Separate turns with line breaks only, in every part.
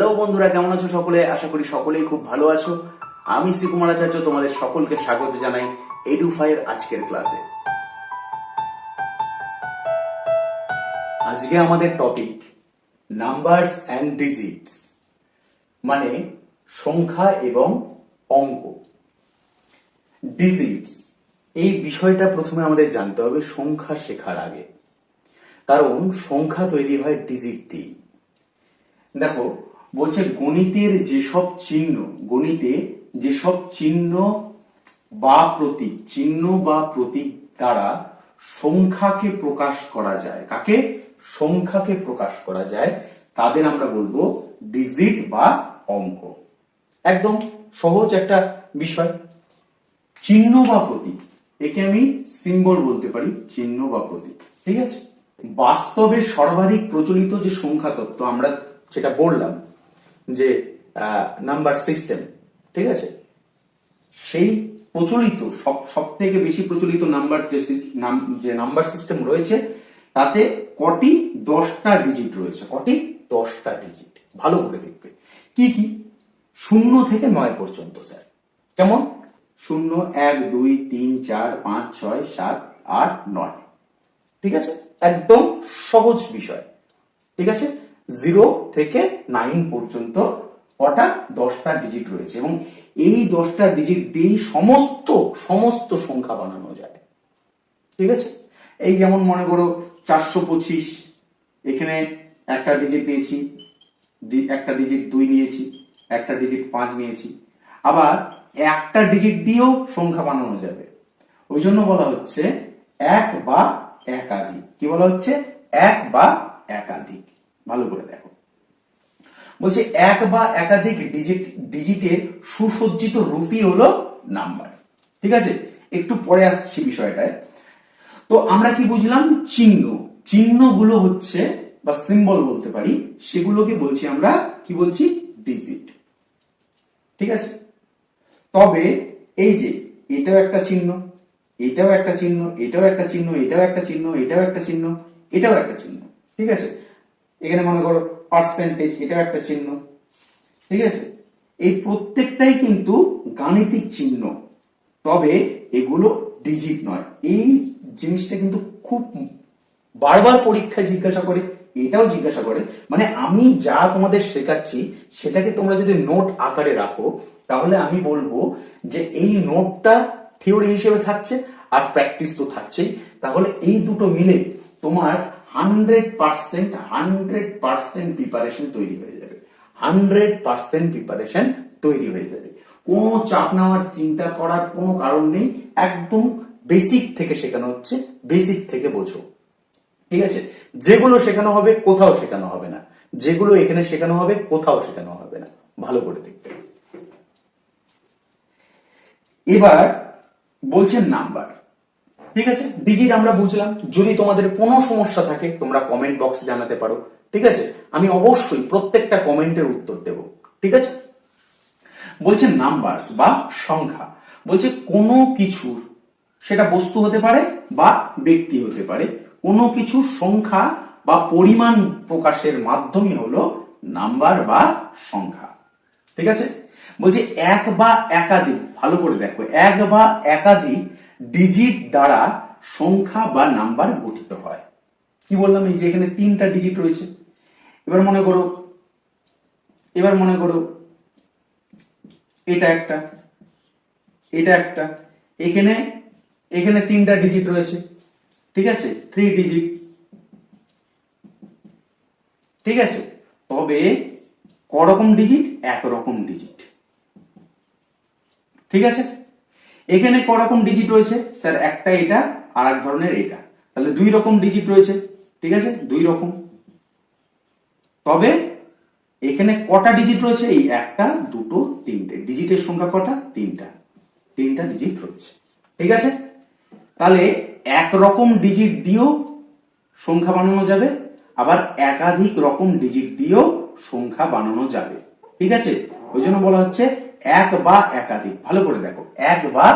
Hello বন্ধুরা, কেমন আছো সকলে? আশা করি সকলেই খুব ভালো আছো। আমি শ্রীকুমার আচার্য তোমাদের সকলকে স্বাগত জানাই এডুফাইয়ের আজকের ক্লাসে। আজকে আমাদের টপিক নাম্বারস অ্যান্ড ডিজিটস, মানে সংখ্যা এবং অঙ্ক। ডিজিটস এই বিষয়টা প্রথমে আমাদের জানতে হবে সংখ্যা শেখার আগে, কারণ সংখ্যা তৈরি হয় ডিজিট দিয়ে। দেখো, বলছে গণিতে যেসব চিহ্ন বা প্রতীক দ্বারা সংখ্যাকে প্রকাশ করা যায়, কাকে? সংখ্যাকে প্রকাশ করা যায়, তাদের আমরা বলবো ডিজিট বা অঙ্ক। একদম সহজ একটা বিষয়। চিহ্ন বা প্রতীক, একে আমি সিম্বল বলতে পারি, চিহ্ন বা প্রতীক। ঠিক আছে, বাস্তবে সর্বাধিক প্রচলিত যে সংখ্যা তত্ত্ব আমরা সেটা বললাম, যে নাম্বার সিস্টেম, ঠিক আছে, সেই প্রচলিত সব থেকে বেশি প্রচলিত যে নাম্বার সিস্টেম রয়েছে, তাতে কটি? 10টা ডিজিট রয়েছে। কটি? 10টা ডিজিট। ভালো করে দেখবে কি কি। 0 থেকে 9 পর্যন্ত, স্যার। কেমন? 0, 1, 2, 3, 4, 5, 6, 7, 8, 9। ঠিক আছে, একদম সহজ বিষয়। ঠিক আছে, 0 থেকে 9 পর্যন্ত কটা? 10টা ডিজিট রয়েছে, এবং এই 10টা ডিজিট দিয়েই সমস্ত সংখ্যা বানানো যায়। ঠিক আছে, এই যেমন মনে করো 425, এখানে একটা ডিজিট নিয়েছি, একটা ডিজিট 2 নিয়েছি, একটা ডিজিট 5 নিয়েছি। আবার একটা ডিজিট দিয়েও সংখ্যা বানানো যাবে, ওই জন্য বলা হচ্ছে এক বা একাধিক। কি বলা হচ্ছে? এক বা একাধিক। ভালো করে দেখো, বলছে এক বা একাধিক ডিজিটের সুসজ্জিত রূপই হলো নাম্বার। ঠিক আছে, একটু পরে আসছি বিষয়টায়। তো আমরা কি বুঝলাম? চিহ্নগুলো হচ্ছে, বা সিম্বল বলতে পারি, সেগুলোকে বলছি আমরা, কি বলছি? ডিজিট। ঠিক আছে, তবে এই যে এটাও একটা চিহ্ন, এটাও একটা চিহ্ন, এটাও একটা চিহ্ন, এটাও একটা চিহ্ন, এটাও একটা চিহ্ন, এটাও একটা চিহ্ন। ঠিক আছে, এখানে মনে করো পার্সেন্টেজ, এটাও একটা চিহ্ন। ঠিক আছে, এই প্রত্যেকটাই কিন্তু গাণিতিক চিহ্ন, তবে এগুলো ডিজিট নয়। এই জিনিসটা কিন্তু খুব বারবার পরীক্ষায় জিজ্ঞাসা করে, এটাও জিজ্ঞাসা করে। মানে আমি যা তোমাদের শেখাচ্ছি সেটাকে তোমরা যদি নোট আকারে রাখো, তাহলে আমি বলবো যে এই নোটটা থিওরি হিসেবে থাকছে, আর প্র্যাকটিস তো থাকছেই। তাহলে এই দুটো মিলে তোমার 100% প্রিপারেশন তৈরি হয়ে যাবে। 100% প্রিপারেশন তৈরি হয়ে যাবে। কোনো চাপ নেওয়ার, চিন্তা করার কোনো কারণ নেই। একদম বেসিক থেকে শেখানো হচ্ছে, বেসিক থেকে বোঝো। ঠিক আছে, যেগুলো শেখানো হবে কোথাও শেখানো হবে না, যেগুলো এখানে শেখানো হবে কোথাও শেখানো হবে না। ভালো করে দেখতে। এবার বলছেন নাম্বার। ঠিক আছে, ডিজিট আমরা বুঝলাম। যদি তোমাদের কোনো সমস্যা থাকে তোমরা কমেন্ট বক্সে জানাতে পারো। ঠিক আছে, আমি অবশ্যই প্রত্যেকটা কমেন্টের উত্তর দেব। ঠিক আছে, বলছে নাম্বারস বা সংখ্যা। বলছে কোনো কিছুর, সেটা বস্তু হতে পারে বা ব্যক্তি হতে পারে, কোনো কিছু সংখ্যা বা পরিমাণ প্রকাশের মাধ্যমই হলো নাম্বার বা সংখ্যা। ঠিক আছে, বলছে এক বা একাধিক, ভালো করে দেখো, এক বা একাধিক ডিজিট দ্বারা সংখ্যা বা নাম্বার গঠিত হয়। কি বললাম? এই যে এখানে 3টা ডিজিট রয়েছে। এবার মনে করো এটা একটা, এটা একটা, এখানে 3টা ডিজিট রয়েছে। ঠিক আছে, 3 ডিজিট। ঠিক আছে, তবে করকম ডিজিট? একরকম ডিজিট। ঠিক আছে, এখানে করকম ডিজিট রয়েছে? স্যার একটা এটা, আর এক ধরনের এটা, তাহলে 2 রকম ডিজিট রয়েছে। ঠিক আছে, 2 রকম। তবে এখানে কটা ডিজিট রয়েছে? এই একটা, দুটো, তিনটে। ডিজিটের সংখ্যা কটা? 3টা ডিজিট রয়েছে। ঠিক আছে, তাহলে একরকম ডিজিট দিয়েও সংখ্যা বানানো যাবে, আবার একাধিক রকম ডিজিট দিয়েও সংখ্যা বানানো যাবে। ঠিক আছে, ওই জন্য বলা হচ্ছে এক বা একাধিক। ভালো করে দেখো, এক বা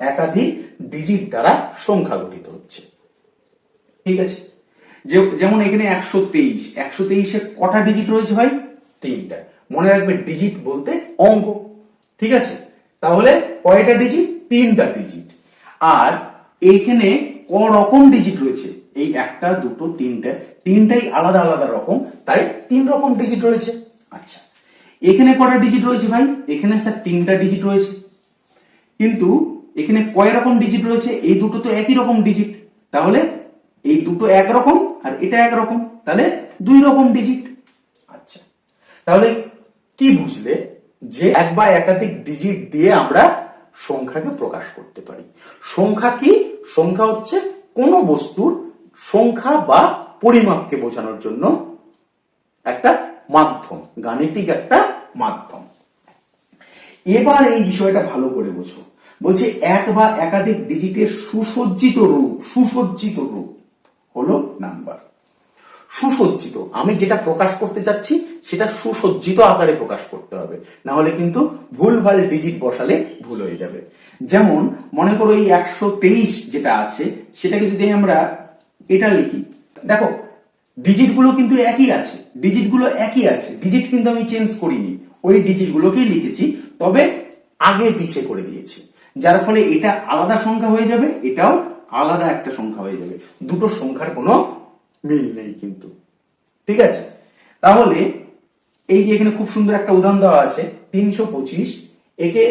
একাধিক ডিজিট দ্বারা সংখ্যা গঠিত হচ্ছে। ঠিক আছে, যেমন এখানে 123, 123-এ কটা ডিজিট রয়েছে ভাই? 3টা। মনে রাখবে ডিজিট বলতে অঙ্ক, ঠিক আছে? তাহলে কয়টা ডিজিট? 3টা ডিজিট। আর এইখানে ক রকম ডিজিট রয়েছে? এই 1টা 2টো 3টা, 3টাই আলাদা আলাদা রকম, তাই 3 রকম ডিজিট রয়েছে। আচ্ছা, এখানে কটা ডিজিট রয়েছে ভাই? এখানে স্যার 3টা ডিজিট রয়েছে। কিন্তু এখানে কয় রকম ডিজিট রয়েছে? এই দুটো তো একই রকম ডিজিট, তাহলে এই দুটো একরকম আর এটা একরকম, তাহলে 2 রকম ডিজিট। আচ্ছা, তাহলে কি বুঝলে? যে এক বা একাধিক ডিজিট দিয়ে আমরা সংখ্যাকে প্রকাশ করতে পারি। সংখ্যা কি? সংখ্যা হচ্ছে কোনো বস্তুর সংখ্যা বা পরিমাপকে বোঝানোর জন্য একটা মাধ্যম, গাণিতিক একটা মাধ্যম। এবার এই বিষয়টা ভালো করে বোঝো। বলছে এক বা একাধিক ডিজিটের সুসজ্জিত রূপ হলো নাম্বার। সুসজ্জিত, আমি যেটা প্রকাশ করতে যাচ্ছি সেটা সুসজ্জিত আকারে প্রকাশ করতে হবে, না হলে কিন্তু ভুলভাল ডিজিট বসালে ভুল হয়ে যাবে। যেমন মনে করো এই 123 যেটা আছে সেটাকে যদি আমরা এটা লিখি, দেখো ডিজিটগুলো কিন্তু একই আছে, ডিজিট কিন্তু আমি চেঞ্জ করিনি, ওই ডিজিটগুলোকেই লিখেছি, তবে আগে পিছে করে দিয়েছি, যার ফলে এটা আলাদা সংখ্যা হয়ে যাবে, এটাও আলাদা একটা সংখ্যা হয়ে যাবে, দুটো সংখ্যার কোনো মিল নেই কিন্তু, ঠিক আছে? তাহলে এই যে এখানে খুব সুন্দর একটা উদাহরণ দেওয়া আছে 325, একে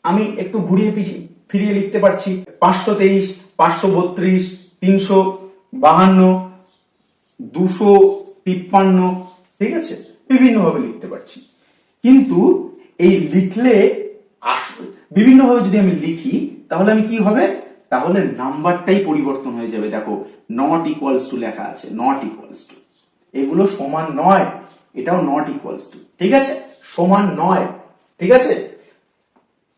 আমি একটু ঘুরিয়ে ফিরিয়ে লিখতে পারছি 523, 532, 352, 253, ঠিক আছে? বিভিন্ন ভাবে লিখতে পারছি। কিন্তু এই লিখলে বিভিন্ন ভাবে যদি আমি লিখি তাহলে আমি কি হবে? তাহলে নাম্বারটাই পরিবর্তন হয়ে যাবে। দেখো নট ইকুয়ালস টু লেখা আছে, নট ইকুয়ালস টু, এগুলো সমান নয়, এটাও নট ইকুয়ালস টু, ঠিক আছে? সমান নয়, ঠিক আছে?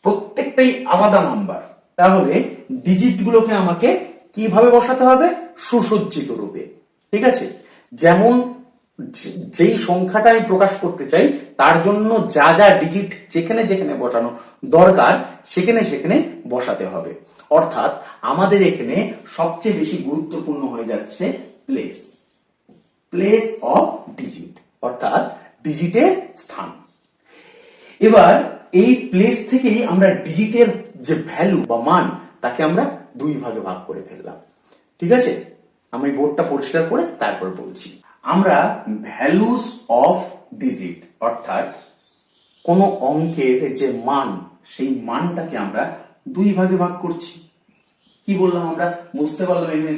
প্রত্যেকটাই আলাদা নাম্বার। তাহলে ডিজিট গুলোকে আমাকে কিভাবে বসাতে হবে? সুসজ্জিত রূপে, ঠিক আছে? যেমন যেই সংখ্যাটা আমি প্রকাশ করতে চাই তার জন্য যা যা ডিজিট যেখানে যেখানে বসানো দরকার সেখানে সেখানে বসাতে হবে। অর্থাৎ আমাদের এখানে সবচেয়ে বেশি গুরুত্বপূর্ণ হয়ে যাচ্ছে প্লেস অফ ডিজিট, অর্থাৎ ডিজিটের স্থান। এবার এই প্লেস থেকেই আমরা ডিজিটের যে ভ্যালু বা মান তাকে আমরা 2 ভাগে ভাগ করে ফেললাম, ঠিক আছে? আমি বোর্ডটা পরিষ্কার করে তারপর বলছি। আমরা ভ্যালুস অফ ডিজিট, অর্থাৎ কোন অঙ্কের যে মান, সেই মানটাকে আমরা 2 ভাগে ভাগ করছি। কি বললাম আমরা? বুঝতে পারলাম এখানে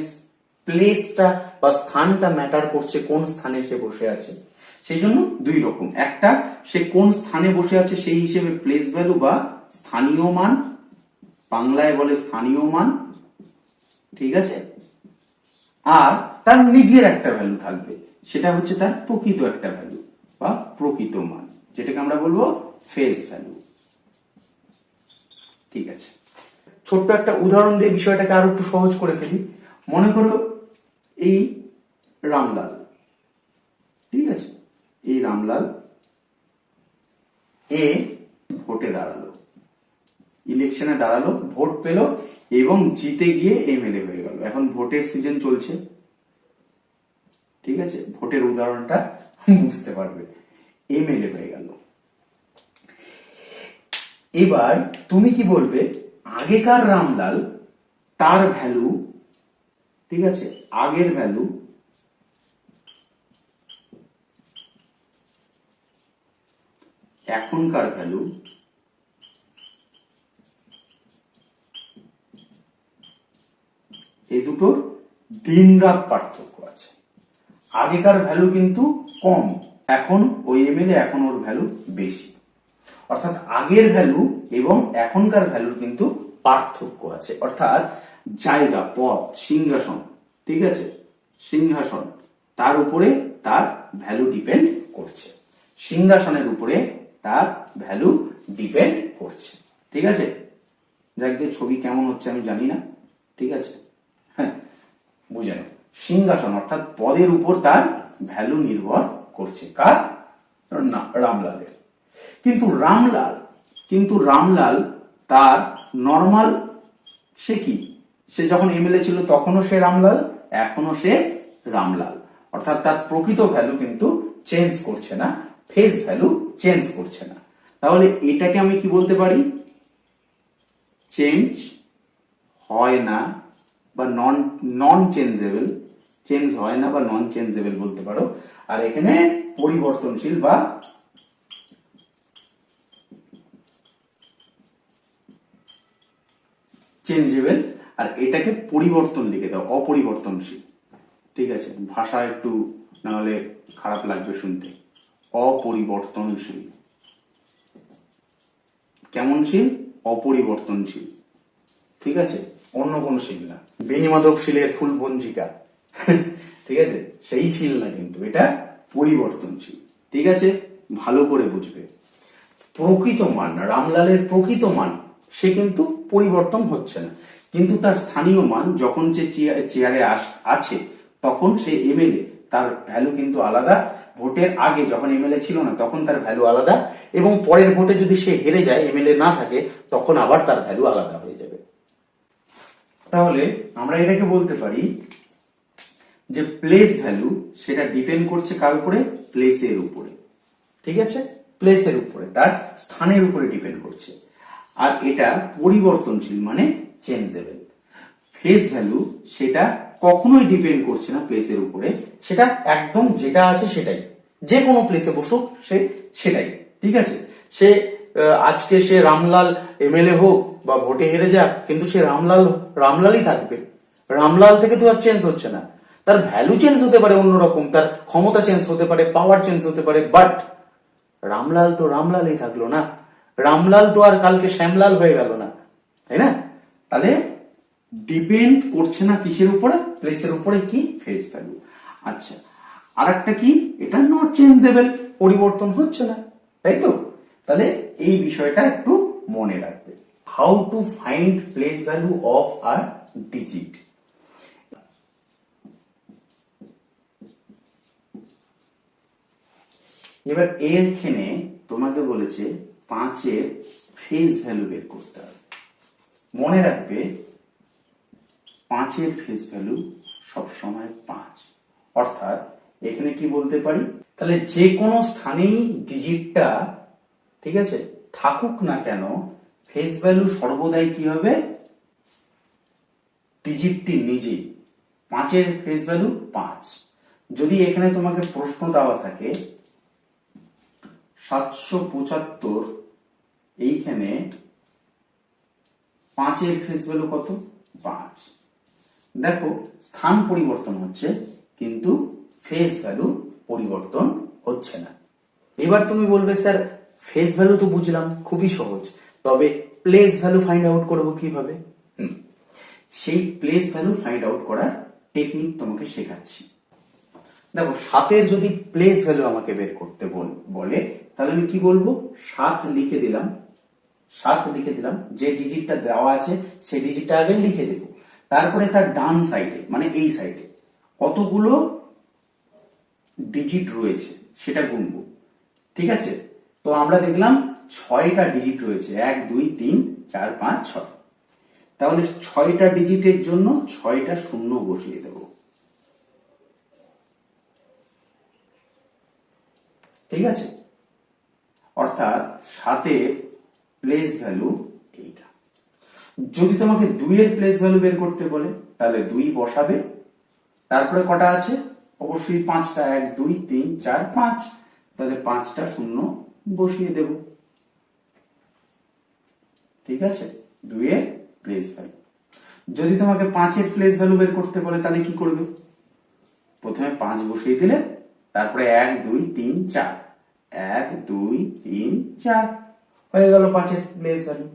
প্লেসটা বা স্থানটা ম্যাটার করছে, কোন স্থানে সে বসে আছে, সেই জন্য 2 রকম। একটা, সে কোন স্থানে বসে আছে সেই হিসেবে প্লেস ভ্যালু বা স্থানীয় মান, বাংলায় বলে স্থানীয় মান, ঠিক আছে? আর তার নিজের একটা ভ্যালু থাকবে, সেটা হচ্ছে তার প্রকৃত একটা ভ্যালু বা প্রকৃত মান, যেটাকে আমরা বলবো ফেস ভ্যালু, ঠিক আছে? ছোট্ট একটা উদাহরণ দিয়ে বিষয়টাকে আরো একটু সহজ করে ফেলি। মনে করো এই রামলাল, ঠিক আছে? এই রামলাল ভোটে দাঁড়ালো, ইলেকশনে দাঁড়ালো, ভোট পেল এবং জিতে গিয়ে এমএলএ হয়ে গেল। এখন ভোটের সিজন চলছে, ঠিক আছে? ভোটের উদাহরণটা বুঝতে পারবে, এমএলএ হয়ে গেল। এবার তুমি কি বলবে? আগেকার রামলাল, তার ভ্যালু, ঠিক আছে, আগের ভ্যালু এখনকার ভ্যালু, এই দুটোর দিন রাত পার্থক্য আছে। আগেকার ভ্যালু কিন্তু কম, এখন ওই এমএলএ, এখন ওর ভ্যালু বেশি। অর্থাৎ আগের ভ্যালু এবং এখনকার ভ্যালুর কিন্তু পার্থক্য আছে। অর্থাৎ জায়গা, পদ, সিংহাসন, ঠিক আছে? সিংহাসন, তার উপরে তার ভ্যালু ডিপেন্ড করছে, সিংহাসনের উপরে তার ভ্যালু ডিপেন্ড করছে, ঠিক আছে? যাকে ছবি কেমন হচ্ছে আমি জানি না, ঠিক আছে? হ্যাঁ, বুঝে নাও, সিংহাসন অর্থাৎ পদের উপর তার ভ্যালু নির্ভর করছে। কার? না, রামলালের। কিন্তু রামলাল তার নর্মাল, সে কি, সে যখন এমএলএ ছিল তখনও সে রামলাল, এখনো সে রামলাল, অর্থাৎ তার প্রকৃত ভ্যালু কিন্তু চেঞ্জ করছে না, ফেস ভ্যালু চেঞ্জ করছে না। তাহলে এটাকে আমি কি বলতে পারি, চেঞ্জ হয় না বা নন চেঞ্জেবল, চেঞ্জ হয় না বা নন চেঞ্জেবল বলতে পারো। আর এখানে পরিবর্তনশীল বা চেঞ্জেবল, আর এটাকে পরিবর্তন লিখে দাও, অপরিবর্তনশীল। ঠিক আছে, ভাষা একটু না হলে খারাপ লাগবে শুনতে। অপরিবর্তনশীল, কেমন শিল? অপরিবর্তনশীল। ঠিক আছে, অন্য কোন শিল না, বেনিমাধব শিলের ফুল পঞ্জিকা ঠিক আছে, সেই শিল না, কিন্তু এটা পরিবর্তনশীল। ঠিক আছে, ভালো করে বুঝবে। প্রকৃত মান, রামলালের প্রকৃত মান সে কিন্তু পরিবর্তন হচ্ছে না, কিন্তু তার স্থানীয় মান যখন যে চেয়ারে আছে তখন সে এমএলএ, তার ভ্যালু কিন্তু আলাদা। ভোটের আগে যখন এমএলএ ছিল না তখন তার ভ্যালু আলাদা, এবং পরের ভোটে যদি সে হেরে যায়, এমএলএ না থাকে, তখন আবার তার ভ্যালু আলাদা হয়ে যাবে। তাহলে আমরা এটাকে বলতে পারি যে প্লেস ভ্যালু সেটা ডিপেন্ড করছে কার উপরে? প্লেসের উপরে। ঠিক আছে, প্লেসের উপরে, তার স্থানের উপরে ডিপেন্ড করছে। আর এটা পরিবর্তনশীল মানে চেঞ্জেবল। ফেস ভ্যালু সেটা কখনোই ডিপেন্ড করছে না প্লেসের উপরে, সেটা একদম যেটা আছে সেটাই, যে কোনো প্লেসে বসুক সে সেটাই। ঠিক আছে, সে আজকে সে রামলাল এমএলএ হোক বা ভোটে হেরে যাক, কিন্তু সে রামলালই থাকবে। রামলাল থেকে তো আর চেঞ্জ হচ্ছে না। তার ভ্যালু চেঞ্জ হতে পারে অন্যরকম, তার ক্ষমতা চেঞ্জ হতে পারে, পাওয়ার চেঞ্জ হতে পারে, বাট রামলাল তো রামলালই থাকলো না। রামলাল তো আর কালকে শ্যামলাল হয়ে গেল না, তাই না? তাহলে ডিপেন্ড করছে না কিসের উপরে? প্লেসের উপরে। কি? Face value. আচ্ছা, আর একটা কি? এটা নট চেঞ্জেবল, পরিবর্তন হচ্ছে না, তাই তো? তাহলে এই বিষয়টা একটু মনে রাখবে। How to find place value of a digit. এবার এখানে তোমাকে বলেছে 5-এর ফেস ভ্যালু বের করতে হবে। মনে রাখবে 5-এর ফেস ভ্যালু সবসময় 5। অর্থাৎ এখানে কি বলতে পারি? তাহলে যে কোনো স্থানেই ডিজিটটা, ঠিক আছে, থাকুক না কেন, ফেস ভ্যালু সর্বদাই কি হবে? ডিজিটটি নিজেই। 5-এর ফেস ভ্যালু 5। যদি এখানে তোমাকে প্রশ্ন দেওয়া থাকে 775, এইখানে 5-এর ফেস ভ্যালু কত? 5। দেখো স্থান পরিবর্তন হচ্ছে, কিন্তু ফেস ভ্যালু পরিবর্তন হচ্ছে না। এবার তুমি বলবে স্যার ফেস ভ্যালু তো বুঝলাম, খুবই সহজ, তবে প্লেস ভ্যালু ফাইন্ড আউট করবো কিভাবে? সেই প্লেস ভ্যালু ফাইন্ড আউট করার টেকনিক তোমাকে শেখাচ্ছি। দেখো 7-এর যদি প্লেস ভ্যালু আমাকে বের করতে বলে, তাহলে আমি কি বলবো? 7 লিখে দিলাম, 7 লিখে দিলাম, যে ডিজিটটা দেওয়া আছে সেই ডিজিটটা আগে লিখে দেব। তারপরে তার ডান সাইডে মানে এই সাইডে কতগুলো ডিজিট রয়েছে সেটা গুনবো। ঠিক আছে, তো আমরা দেখলাম 6টা ডিজিট রয়েছে, 1 2 3 4 5 6। তাহলে 6টা ডিজিটের জন্য 6টা শূন্য বসিয়ে দেব। ঠিক আছে, অর্থাৎ 7-এর প্লেস ভ্যালু এইটা। যদি তোমাকে 2-এর প্লেস ভ্যালু বের করতে বলে, তাহলে 2 বসাবে, তারপরে কটা আছে? অবশ্যই 5টা, 1 2 3 4 5, তাহলে 5টা শূন্য বসিয়ে দেব। ঠিক আছে, 2-এর প্লেস ভ্যালু। যদি তোমাকে 5-এর প্লেস ভ্যালু বের করতে বলে, তাহলে কি করবে? প্রথমে 5 বসিয়ে দিলে, তারপরে 1 2 3 4, 1 2 3 4 হয়ে গেল 5-এর প্লেস ভ্যালু।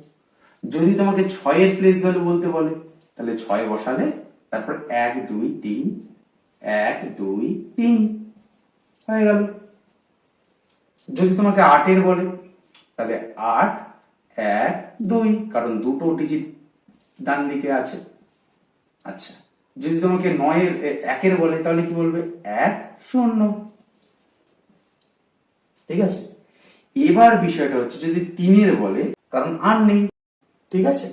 যদি তোমাকে 6-এর প্লেস ভ্যালু বলতে বলে, তাহলে 6 বসালে, তারপর 1 2 3 1 2 3 হয়ে গেল। যদি তোমাকে 8-এর বলে, তাহলে 8 1 2, কারণ দুটো ডিজিট ডান দিকে আছে। আচ্ছা, যদি তোমাকে 9-এর 1-এর বলে, তাহলে কি বলবে? 1 0। ঠিক আছে, এবার বিষয়টা হচ্ছে যদি 3-এর বলে, কারণ আর নেই। ঠিক আছে,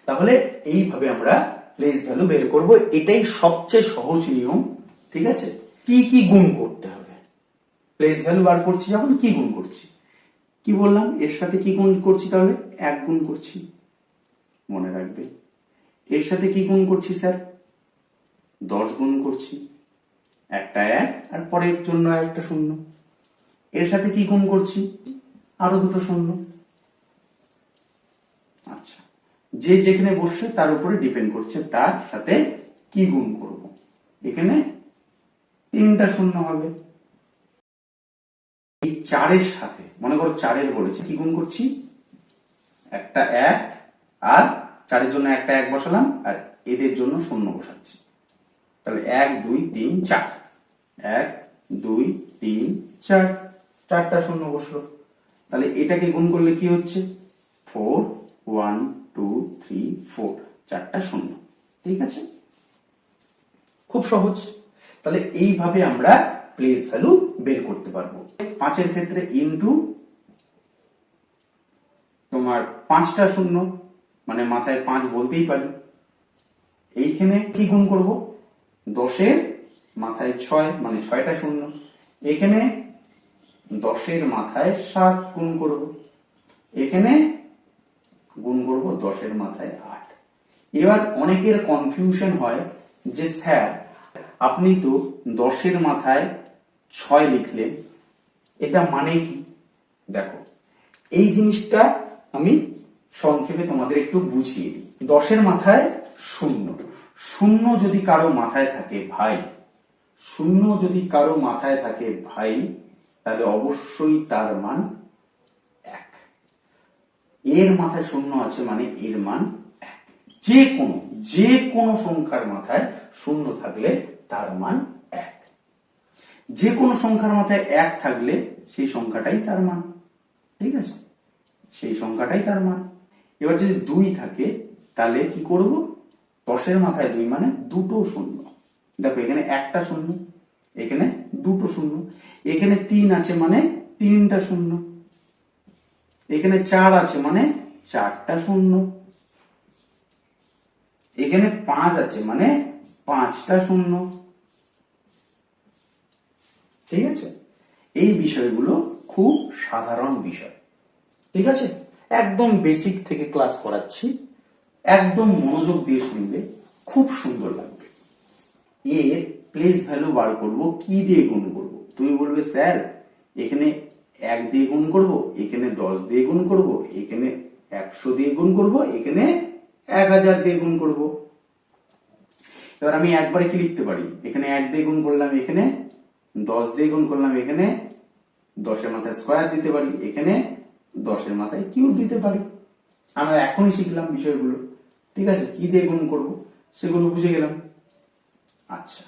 তাহলে এইভাবে আমরা প্লেস ভ্যালু বের করব, এটাই সবচেয়ে সহজ নিয়ম। ঠিক আছে, কি কি গুণ করতে হবে? প্লেস ভ্যালু বার করছি যখন কি গুণ করছি, কি বললাম এর সাথে কি গুণ করছি, তাহলে 1 গুণ করছি, মনে রাখবে। এর সাথে কি গুণ করছি স্যার, 10 গুণ করছি, একটা 1 আর পরের জন্য একটা শূন্য। এর সাথে কি গুণ করছি, আরো দুটো শূন্য। আচ্ছা, যে যেখানে বসছে তার উপরে ডিপেন্ড করছে তার সাথে কি গুণ করব। এখানে 3টা শূন্য হবে। এই 4-এর সাথে মনে করো 4-এর বলেছে কি গুণ করছি, একটা 1 আর 4-এর জন্য একটা 1 বসালাম আর এদের জন্য শূন্য বসাচ্ছি। তাহলে 1 2 3 4, 1 2 3 4, 4টা শূন্য বসলো। তাহলে এটাকে গুণ করলে কি হচ্ছে, 4 1 2 3 4, 4টা শূন্য। ঠিক আছে, খুব সহজ। তাহলে এইভাবে আমরা প্লেস ভ্যালু বের করতে পারবো। 5-এর ক্ষেত্রে ইনটু তোমার 5টা শূন্য, মানে মাথায় 5 বলতেই পারি। এইখানে কি গুণ করব, 10-এর মাথায় 6, মানে 6টা শূন্য। এখানে 10-এর মাথায় 7 গুণ করব, এখানে গুণ করব 10-এর মাথায় 8। এবার অনেকের কনফিউশন হয় যে স্যার আপনি তো 10-এর মাথায় 6 লিখলেন, এটা মানে কি। দেখো এই জিনিসটা আমি সংক্ষেপে তোমাদের একটু বুঝিয়ে দিই। 10-এর মাথায় শূন্য, শূন্য যদি কারো মাথায় থাকে ভাই, শূন্য যদি কারো মাথায় থাকে ভাই, তাহলে অবশ্যই তার মান 1। এর মাথায় শূন্য আছে মানে এর মান 1। যে কোনো সংখ্যার মাথায় শূন্য থাকলে তার মান 1। যে কোনো সংখ্যার মাথায় 1 থাকলে সেই সংখ্যাটাই তার মান। ঠিক আছে, সেই সংখ্যাটাই তার মান। এবার যদি 2 থাকে তাহলে কি করব, 10-এর মাথায় 2 মানে দুটো শূন্য। দেখো এখানে একটা শূন্য, এখানে দুটো শূন্য, এখানে 3 আছে মানে 3টা শূন্য, এখানে 4 আছে মানে 4টা শূন্য, এখানে 5 আছে মানে 5টা শূন্য। ঠিক আছে, এই বিষয়গুলো খুব সাধারণ বিষয়। ঠিক আছে, একদম বেসিক থেকে ক্লাস করাচ্ছি, একদম মনোযোগ দিয়ে শুনবে, খুব সুন্দর লাগবে। এর প্লেস ভ্যালু বার করব কি দিয়ে গুণ করব। তুমি বলবে স্যার এখানে 1 দিয়ে গুণ করব, এখানে 10 দিয়ে গুণ করব, এখানে 100 দিয়ে গুণ করব, এখানে 1000 দিয়ে গুণ করব। এবার আমি একবারে কি লিখতে পারি, এখানে 1 দিয়ে গুণ করলাম, এখানে 10 দিয়ে গুণ করলাম, এখানে 10-এর মাথায় স্কয়ার দিতে পারি, এখানে 10-এর মাথায় কিউব দিতে পারি। আমরা এখনই শিখলাম বিষয়গুলো। ঠিক আছে, কি দিয়ে গুণ করব সেগুলো বুঝে গেলাম। আচ্ছা,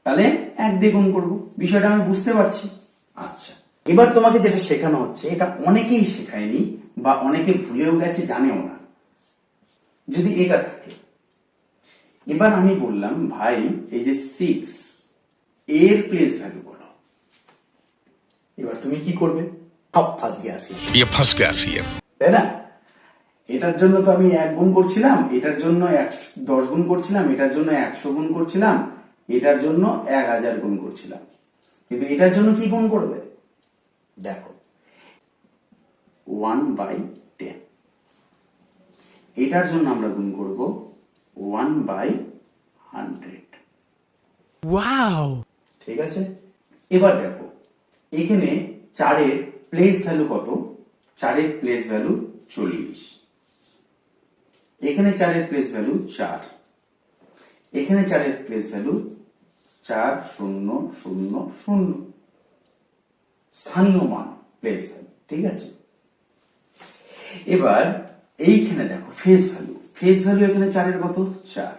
তাহলে 1 দিয়ে গুণ করব, বিষয়টা আমি বুঝতে পারছি। আচ্ছা, এবার তোমাকে যেটা শেখানো হচ্ছে এটা অনেকেই শেখায়নি বা অনেকে ভুলেও গেছে, জানেও না। যদি এটা থাকে, এবার আমি বললাম ভাই এই যে 6 এর প্লেস ভ্যালু বলো। এবার তুমি কি করবে, সব ফাঁস গিয়া, তাই না। এটার জন্য তো আমি 1 গুণ করছিলাম, এটার জন্য 10 গুণ করছিলাম, এটার জন্য 100 গুণ করছিলাম, এটার জন্য 1000 গুণ করছিলাম, কিন্তু এটার জন্য কি গুণ করবে, দেখো 1/10। এটার জন্য আমরা গুণ করব 1/100। ওয়াও, ঠিক আছে। এবার দেখো এখানে 4-এর প্লেস ভ্যালু কত, 4-এর প্লেস ভ্যালু 40, এখানে 4-এর প্লেস ভ্যালু 4, এখানে 4-এর প্লেস ভ্যালু 4000, স্থানীয় মান প্লেস ভ্যালু। ঠিক আছে, এবার এইখানে দেখো ফেজ ভ্যালু, ফেজ ভ্যালু এখানে 4-এর কত 4,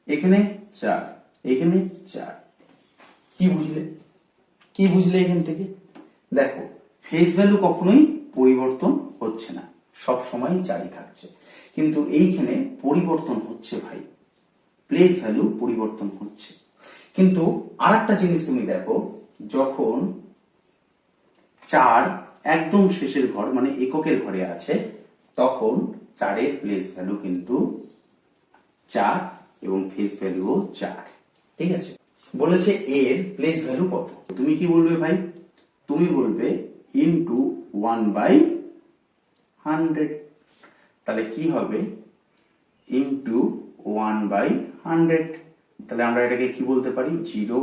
এখানে 4, এখানে 4। কি বুঝলে, কি বুঝলে এখান থেকে, দেখো ফেজ ভ্যালু কখনোই পরিবর্তন হচ্ছে না, সব সময় 4ই থাকছে, কিন্তু এইখানে পরিবর্তন হচ্ছে ভাই, প্লেস ভ্যালু পরিবর্তন হচ্ছে। কিন্তু আরেকটা জিনিস তুমি দেখো, যখন 4 একদম শেষের ঘর মানে এককের ঘরে আছে, তখন 4-এর প্লেস ভ্যালু কিন্তু 4 এবং ফেজ ভ্যালুও 4। ঠিক আছে, বলেছে এর প্লেস ভ্যালু কত, তুমি কি বলবে ভাই, তুমি বলবে ইন্টু 1/100। তাহলে কি হবে ইন্টু 1/100। তাহলে আমরা এটাকে কি বলতে পারি 0.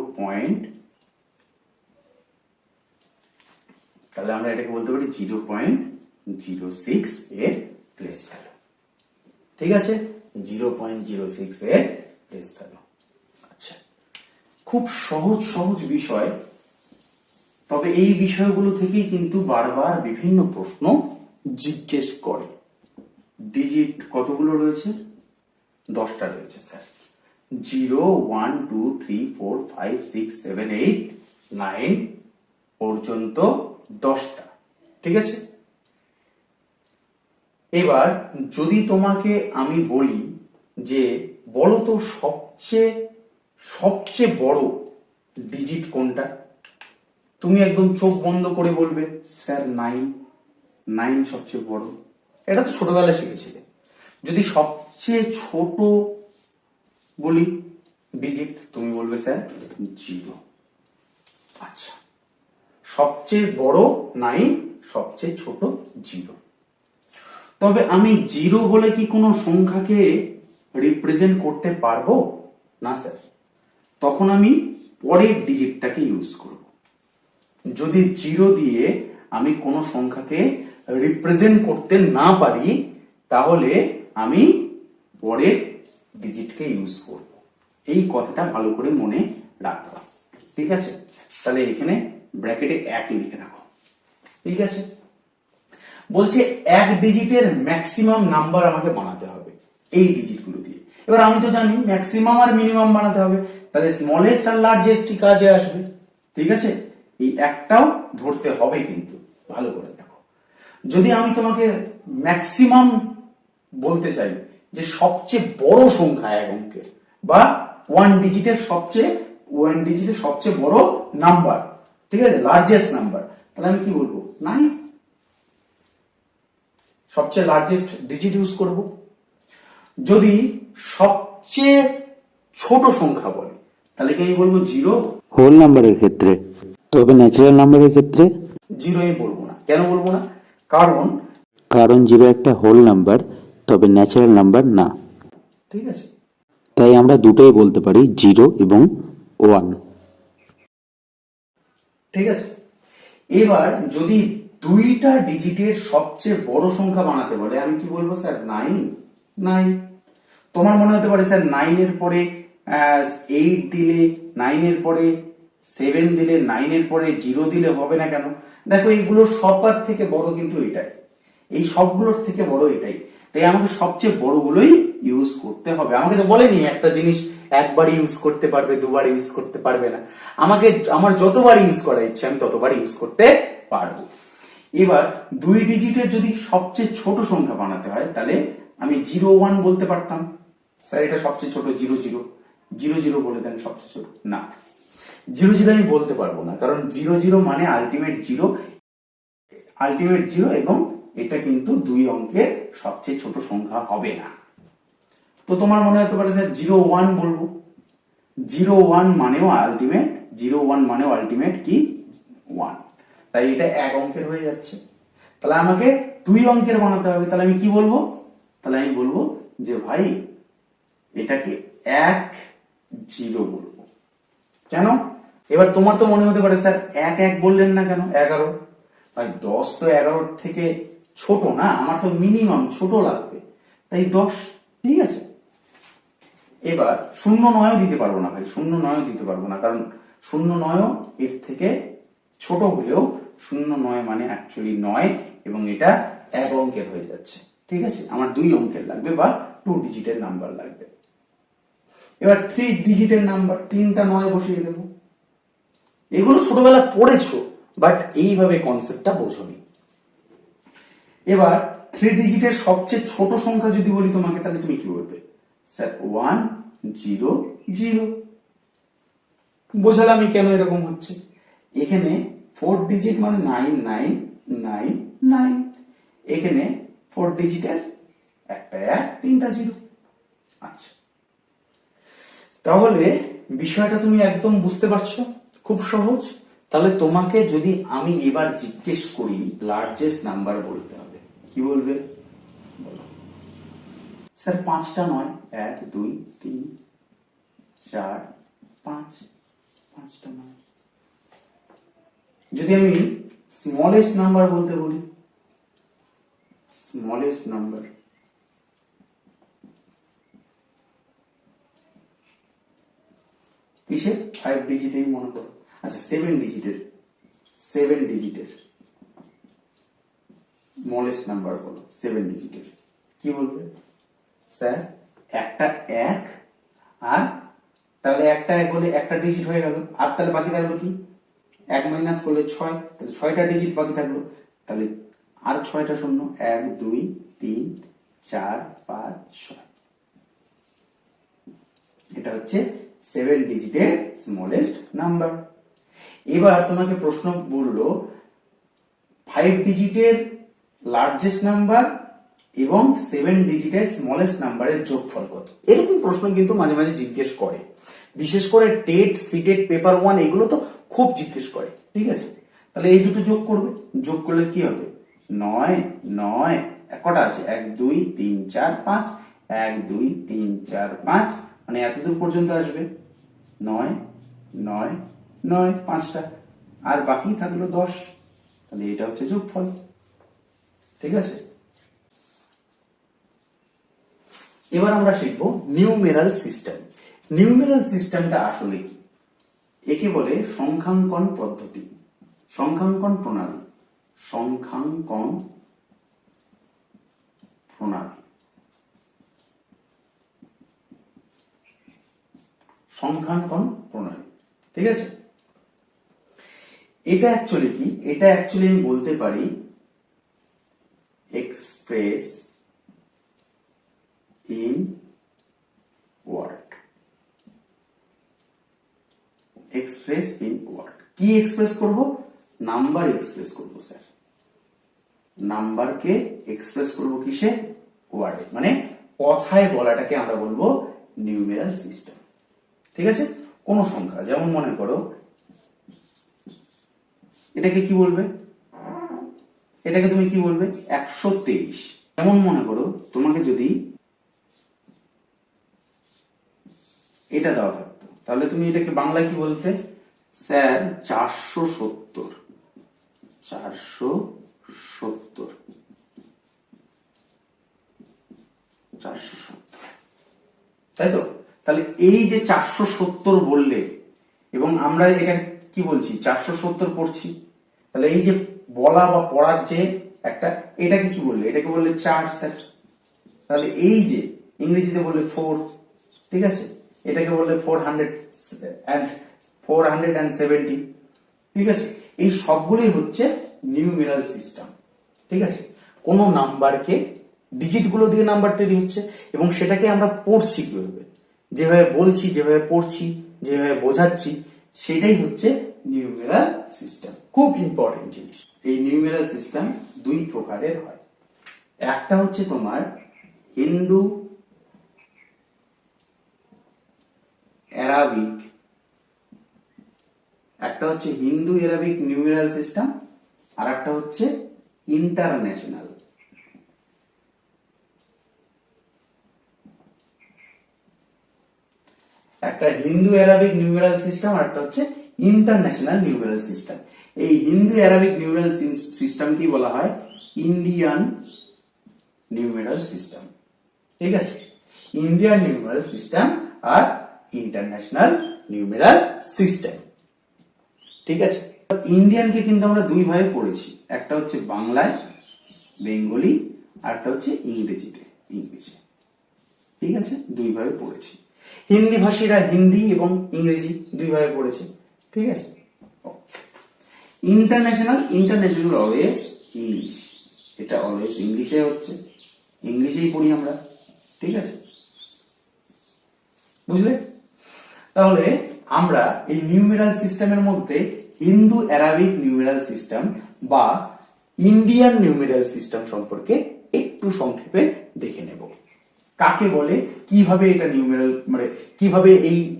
তাহলে আমরা এটাকে বলতে পারি 0.06 এর প্লেস ভ্যালু। ঠিক আছে, 0.06 এর প্লেস ভ্যালু। আচ্ছা, খুব সহজ সহজ বিষয়, তবে এই বিষয়গুলো থেকেই কিন্তু বারবার বিভিন্ন প্রশ্ন জিজ্ঞেস করে। ডিজিট কতগুলো রয়েছে? 10টা রয়েছে স্যার। 0, 1, 2, 3, 4, 5, 6, 7, 8, 9 পর্যন্ত 10টা। ঠিক আছে, এবার যদি তোমাকে আমি বলি যে বলো তো সবচেয়ে সবচেয়ে বড় ডিজিট কোনটা, তুমি একদম চোখ বন্ধ করে বলবে স্যার 9। 9 সবচেয়ে বড়, এটা তো ছোটবেলায় শিখেছিলে। যদি সবচেয়ে ছোট বলি ডিজিট, তুমি বলবে স্যার 0। আচ্ছা, সবচেয়ে বড় 9, সবচেয়ে ছোট 0। তবে আমি 0 বলে কি কোনো সংখ্যাকে রিপ্রেজেন্ট করতে পারবো না স্যার? তখন আমি পরের ডিজিটটাকে ইউজ করব। যদি 0 দিয়ে আমি কোনো সংখ্যাকে রিপ্রেজেন্ট করতে না পারি, তাহলে আমি পরের ডিজিটকে ইউজ করব। এই কথাটা ভালো করে মনে রাখবা। ঠিক আছে, তাহলে এখানে ব্র্যাকেটে 1 লিখে রাখো। ঠিক আছে, বলছে 1 ডিজিটের ম্যাক্সিমাম নাম্বার আমাকে বানাতে হবে এই ডিজিটগুলো দিয়ে। এবার আমি তো জানি ম্যাক্সিমাম আর মিনিমাম বানাতে হবে, তাহলে স্মলেস্ট আর লার্জেস্ট কাজে আসবে। ঠিক আছে, এই একটাও ধরতে হবে, কিন্তু ভালো করে দেখো। যদি আমি তোমাকে ম্যাক্সিমাম বলতে চাই, যে সবচেয়ে বড় সংখ্যা 1 অঙ্কের বা 1 ডিজিটের সবচেয়ে বড় নাম্বার, ঠিক আছে, লার্জেস্ট নাম্বার, তাহলে আমি কি বলবো 9। সবচেয়ে লার্জেস্ট ডিজিট ইউজ করব। যদি সবচেয়ে ছোট সংখ্যা বলে, তাহলে কি আমি বলবো 0।
হোল নাম্বারের ক্ষেত্রে, তবে ন্যাচারাল নাম্বারের ক্ষেত্রে
0 আমি বলবো না। কেন বলবো না? কারণ
0 একটা হোল নাম্বার, তবে ন্যাচারাল নাম্বার না।
ঠিক আছে,
তাই আমরা দুটোই বলতে পারি 0 এবং 1।
ঠিক আছে। এবার যদি 2টা ডিজিটের সবচেয়ে বড় সংখ্যা বানাতে বলে, আমি কি বলবো স্যার 9। তোমার মনে হতে পারে স্যার 9 এর পরে 8 দিলে, 9 এর পরে 7 দিলে, 9 এর পরে 0 দিলে হবে না কেন? দেখো, এইগুলো সবার থেকে বড় কিন্তু এটাই, এই সবগুলোর থেকে বড় এটাই। তাই আমাকে সবচেয়ে বড়গুলোই ইউজ করতে হবে। আমাকে তো বলেনি একটা জিনিস একবার ইউজ করতে পারবে, দুবার ইউজ করতে পারবে না। আমাকে আমার যতবার ইউজ করা ইচ্ছে আমি ততবার ইউজ করতে পারবো। এবার 2 ডিজিটের যদি সবচেয়ে ছোট সংখ্যা বানাতে হয়, তাহলে আমি 0, 1 বলতে পারতাম, স্যার এটা সবচেয়ে ছোট 0, 0 বলে দেন সবচেয়ে ছোট। না, 0 আমি বলতে পারবো না, কারণ 0 মানে আলটিমেট জিরো, এবং এটা কিন্তু 2 অঙ্কের সবচেয়ে ছোট সংখ্যা হবে না। তো তোমার মনে হতে পারে স্যার 0, 1 বলবো। 0, 1 মানেও আলটিমেট কি 1, তাই এটা 1 অঙ্কের হয়ে যাচ্ছে। তাহলে আমাকে 2 অঙ্কের বানাতে হবে, তাহলে আমি কি বলবো? তাহলে আমি বলবো যে ভাই এটাকে 1, 0 বলবো। কেন? এবার তোমার তো মনে হতে পারে স্যার 1 বললেন না কেন? 11। ভাই 10 তো 11 থেকে ছোট না, আমার তো মিনিমাম ছোট লাগবে, তাই 10। ঠিক আছে, এবার 0, 9 দিতে পারবো না ভাই, 0, 9 দিতে পারবো না, কারণ 0, 9 এর থেকে ছোট হলেও 0, 9 মানে অ্যাকচুয়ালি 9, এবং এটা 1 অঙ্কের হয়ে যাচ্ছে। ঠিক আছে, আমার 2 অঙ্কের লাগবে বা 2 ডিজিটের নাম্বার লাগবে। এবার 3 ডিজিটের নাম্বার, 3টা 9 বসিয়ে দেবো। এগুলো ছোটবেলা পড়েছো, বাট এইভাবে কনসেপ্টটা বোঝোনি। এবার 3 ডিজিটের সবচেয়ে ছোট সংখ্যা যদি বলি তোমাকে, তাহলে তুমি কি বলবে? স্যার 1, 0, 0। বোঝালাম কেন এরকম হচ্ছে। এখানে 4 ডিজিট মানে 9, 9, 9, 9। এখানে 4 ডিজিটের একটা 1, 3টা 0। আচ্ছা, তাহলে বিষয়টা তুমি একদম বুঝতে পারছো, খুব সহজ। তাহলে তোমাকে যদি আমি এবার জিজ্ঞেস করি লার্জেস্ট নাম্বার বলতে হবে, কি বলবে বলো? স্যার 5টা নয়, 1 2 3 4 5, 5টা নয়। যদি আমি স্মলেস্ট নাম্বার বলতে বলি, স্মলেস্ট নাম্বার, কিসে? 5 ডিজিটেই মনে করো। আচ্ছা 7 ডিজিটের, 7 ডিজিটের স্মলেস্ট নাম্বার বলো, 7 ডিজিটের, কি বলবে? স্যার একটা 1 আর তাহলে একটা 1 হলে একটা ডিজিট হয়ে গেল, আর তাহলে বাকি থাকলো কি? 1 মাইনাস করলে 6, তাহলে 6টা ডিজিট বাকি থাকলো, তাহলে আর 6টা শূন্য, 1 2 3 4 5 6। এটা হচ্ছে 7 ডিজিটের স্মলেস্ট নাম্বার। এবার তোমাকে প্রশ্ন বললো 5 ডিজিটের লার্জেস্ট নাম্বার এবং 7 ডিজিটের স্মলেস্ট নাম্বারের যোগফল কত। এরকম প্রশ্ন কিন্তু মাঝে মাঝে জিজ্ঞেস করে, বিশেষ করে টেট, সিটেট, পেপার 1 এগুলো তো খুব জিজ্ঞেস করে, ঠিক আছে? তাহলে এই দুটো যোগ করবে, যোগ করলে কি হবে? 9 9 কটা আছে? 1 2 3 4 5, 1 2 3 4 5, মানে এতদূর পর্যন্ত আসবে। 9 9 9, 5টা, আর বাকি থাকলো 10, তাহলে এটা হচ্ছে যোগফল, ঠিক আছে? এবার আমরা শিখবো নিউমেরাল সিস্টেম। নিউমেরাল সিস্টেমটা আসলে কি? একে বলে সংখ্যাঙ্কন পদ্ধতি, সংখ্যাঙ্কন প্রণালী, সংখ্যাঙ্কন প্রণালী, সংখ্যাঙ্কন প্রণালী, ঠিক আছে? এটা অ্যাকচুয়ালি কি? এটা অ্যাকচুয়ালি আমি বলতে পারি express in word, express in word. কি এক্সপ্রেস করব? নাম্বার এক্সপ্রেস করব স্যার, নাম্বারকে এক্সপ্রেস করব কিসে? ওয়ার্ডে, মানে কথায় বলাটাকে আমরা বলবো নিউমেরাল সিস্টেম, ঠিক আছে? কোন সংখ্যা, যেমন মনে করো এটাকে কি বলবে? এটাকে তুমি কি বলবে? 123। যেমন মনে করো তোমাকে যদি এটা দেওয়া থাকতো, তাহলে তুমি এটাকে বাংলায় কি বলতে? স্যার 470, 470, 470, তাই তো? তাহলে এই যে 470 বললে, এবং আমরা এটা কি বলছি? 470 পড়ছি, তাহলে এই যে বলা বা পড়ার যে একটা, এটাকে কি বললে? এটাকে বললে 4 স্যার। তাহলে এই যে ইংরেজিতে বললে 4, ঠিক আছে? এটাকে বললে 470, ঠিক আছে? এই সবগুলোই হচ্ছে নিউমেরাল সিস্টেম, ঠিক আছে? কোন নাম্বারকে ডিজিট গুলো দিয়ে নাম্বার তৈরি হচ্ছে, এবং সেটাকে আমরা পড়ছি কিভাবে, যেভাবে বলছি, যেভাবে পড়ছি, যেভাবে বোঝাচ্ছি, সেটাই হচ্ছে নিউমেরাল সিস্টেম। খুব ইম্পর্টেন্ট জিনিস। এই নিউমেরাল সিস্টেম দুই প্রকারের হয়। একটা হচ্ছে তোমার হিন্দু অ্যারাবিক, একটা হচ্ছে হিন্দু অ্যারাবিক নিউমেরাল সিস্টেম, আর একটা হচ্ছে ইন্টারন্যাশনাল। একটা হিন্দু অ্যারাবিক নিউমেরাল সিস্টেম, আর একটা হচ্ছে ইন্টারন্যাশনাল নিউমেরাল সিস্টেম। এই হিন্দু অ্যারাবিক নিউমেরাল সিস্টেম কি বলা হয়? ইন্ডিয়ান নিউমেরাল সিস্টেম, ঠিক আছে? ইন্ডিয়ান নিউমেরাল সিস্টেম আর ইন্টারন্যাশনাল নিউমেরাল সিস্টেম, ঠিক আছে? ইন্ডিয়ানকে কিন্তু আমরা দুই ভাবে পড়েছি, একটা হচ্ছে বাংলায় বেঙ্গলি, আর একটা হচ্ছে ইংরেজিতে ইংলিশে, ঠিক আছে? দুই ভাবে পড়েছি। হিন্দি ভাষীরা হিন্দি এবং ইংরেজি দুই ভাবে পড়েছে, ঠিক আছে? ইন্টারন্যাশনাল, ইন্টারন্যাশনাল অলওয়েজ ইংলিশ, এটা অলওয়েজ ইংলিশে হচ্ছে, ইংলিশেই পড়ি আমরা, ঠিক আছে? বুঝলে? তাহলে আমরা এই নিউমেরাল সিস্টেমের মধ্যে হিন্দু অ্যারাবিক নিউমেরাল সিস্টেম বা ইন্ডিয়ান নিউমেরাল সিস্টেম সম্পর্কে একটু সংক্ষেপে দেখে নেব। কাকে বলে, কিভাবে এটা নিউমেরাল মানে কিভাবে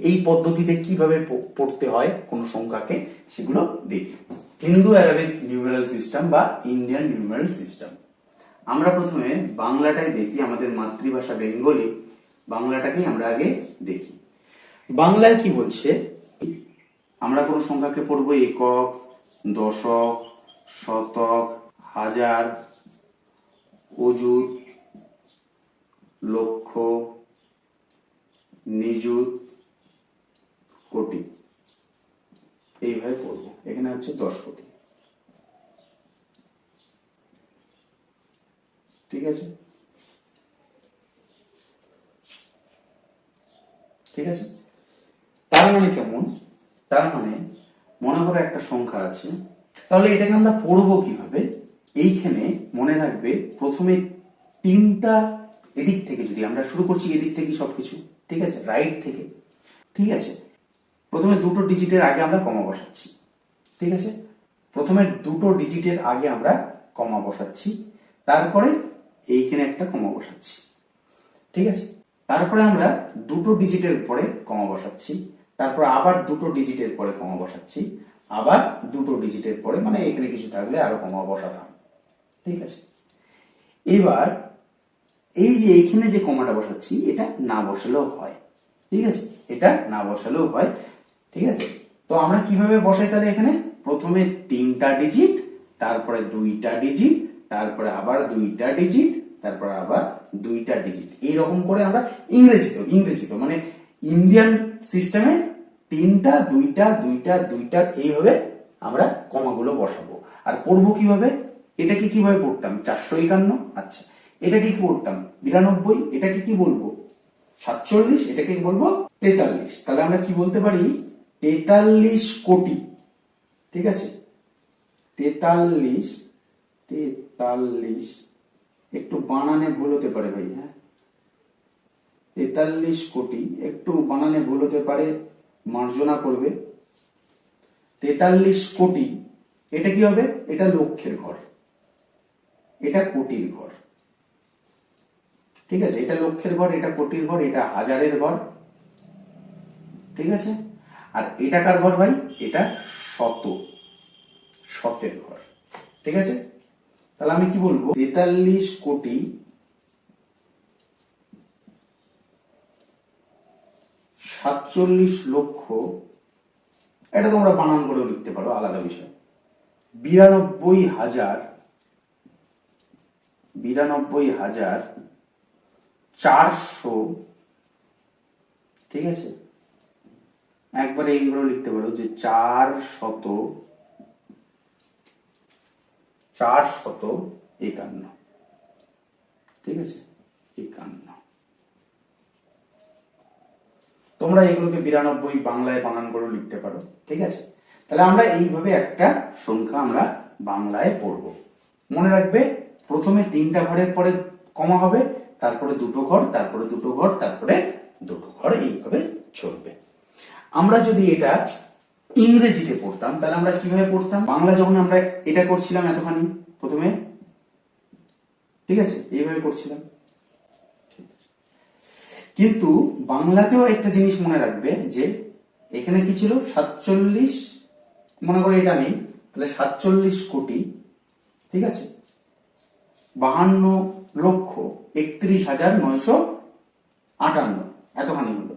এই পদ্ধতিতে কিভাবে পড়তে হয় কোন সংখ্যাকে, সেগুলো দেখি। হিন্দু অ্যারাবিক নিউমেরাল সিস্টেম বা ইন্ডিয়ান নিউমেরাল সিস্টেম। আমরা প্রথমে বাংলাটাই দেখি, আমাদের মাতৃভাষা বেঙ্গলি, বাংলাটাকেই আমরা আগে দেখি। বাংলায় কি বলছে, আমরা কোন সংখ্যাকে পড়বো একক, দশক, শতক, হাজার, অযুত, লক্ষ, নিযুত, কোটি, এইভাবে পড়বো। এখানে হচ্ছে 10 কোটি, ঠিক আছে? ঠিক আছে, তার মানে কেমন, তার মানে মনে করো একটা সংখ্যা আছে, তাহলে এটাকে আমরা পড়বো কিভাবে? এইখানে মনে রাখবে প্রথমে তিনটা, এদিক থেকে যদি আমরা শুরু করছি, এদিক থেকে সবকিছু, ঠিক আছে, রাইট থেকে, ঠিক আছে। প্রথমে দুটো ডিজিটের আগে আমরা কমা বসাচ্ছি, ঠিক আছে, প্রথমে দুটো ডিজিটের আগে আমরা কমা বসাচ্ছি, তারপরে এইখানে একটা কমা বসাচ্ছি, ঠিক আছে, তারপরে আমরা দুটো ডিজিটের পরে কমা বসাচ্ছি, তারপর আবার দুটো ডিজিটের পরে কমা বসাচ্ছি, আবার দুটো ডিজিটের পরে, মানে এখানে কিছু থাকলে আরো কমা বসাতাম, ঠিক আছে। এবার এই যে এখানে যে কমাটা বসাচ্ছি, এটা না বসালেও হয়, ঠিক আছে, এটা না বসালেও হয়, ঠিক আছে। তো আমরা কিভাবে বসাই তাহলে? এখানে প্রথমে তিনটা ডিজিট, তারপরে দুইটা ডিজিট, তারপরে আবার দুইটা ডিজিট, তারপরে আবার দুইটা ডিজিট, এইরকম করে আমরা ইংরেজিতে মানে ইন্ডিয়ান সিস্টেমে তিনটা দুইটা দুইটা দুইটা এইভাবে আমরা কমাগুলো বসাবো। আর পড়বো কিভাবে? এটাকে কিভাবে পড়তাম? 451, আচ্ছা, এটাকে কি পড়তাম? 92, এটাকে কি বলবো? 47, এটাকে কি বলবো? 43। তাহলে আমরা কি বলতে পারি? 43 কোটি, ঠিক আছে, 43, একটু বানানে ভুল হতে পারে ভাই, হ্যাঁ, 43 কোটি, একটু বানানে ভুল হতে পারে, মার্জনা করবে। 43 কোটি, এটা কি হবে? এটা লক্ষের ঘর, এটা কোটির ঘর, ঠিক আছে, এটা লক্ষের ঘর, এটা কোটির ঘর, এটা হাজারের ঘর, ঠিক আছে। আর এটা কার ঘর ভাই? এটা শতের ঘর, ঠিক আছে। তাহলে আমি কি বলবো? 43 কোটি 47 লক্ষ, এটা তোমরা বানান করেও লিখতে পারো, আলাদা বিষয়। 92,400, ঠিক আছে, একবারে এই করে লিখতে পারো যে 451, ঠিক আছে, 51। তোমরা এগুলোকে 92 বাংলায় বানান করে লিখতে পারো, ঠিক আছে। তাহলে আমরা এইভাবে একটা সংখ্যা আমরা বাংলায় পড়ব। মনে রাখবে প্রথমে তিনটা ঘরের পরে কমা হবে, তারপরে দুটো ঘর, তারপরে দুটো ঘর, তারপরে দুটো ঘর, এইভাবে চলবে। আমরা যদি এটা ইংরেজিতে পড়তাম তাহলে আমরা কিভাবে পড়তাম? বাংলা যখন আমরা এটা করছিলাম এতখানি প্রথমে, ঠিক আছে, এইভাবে করছিলাম, কিন্তু বাংলাতেও একটা জিনিস মনে রাখবে যে এখানে কি ছিল? 47, মনে করো এটা নেই, তাহলে 47 কোটি, ঠিক আছে, 52,31,958, এতখানি হলো।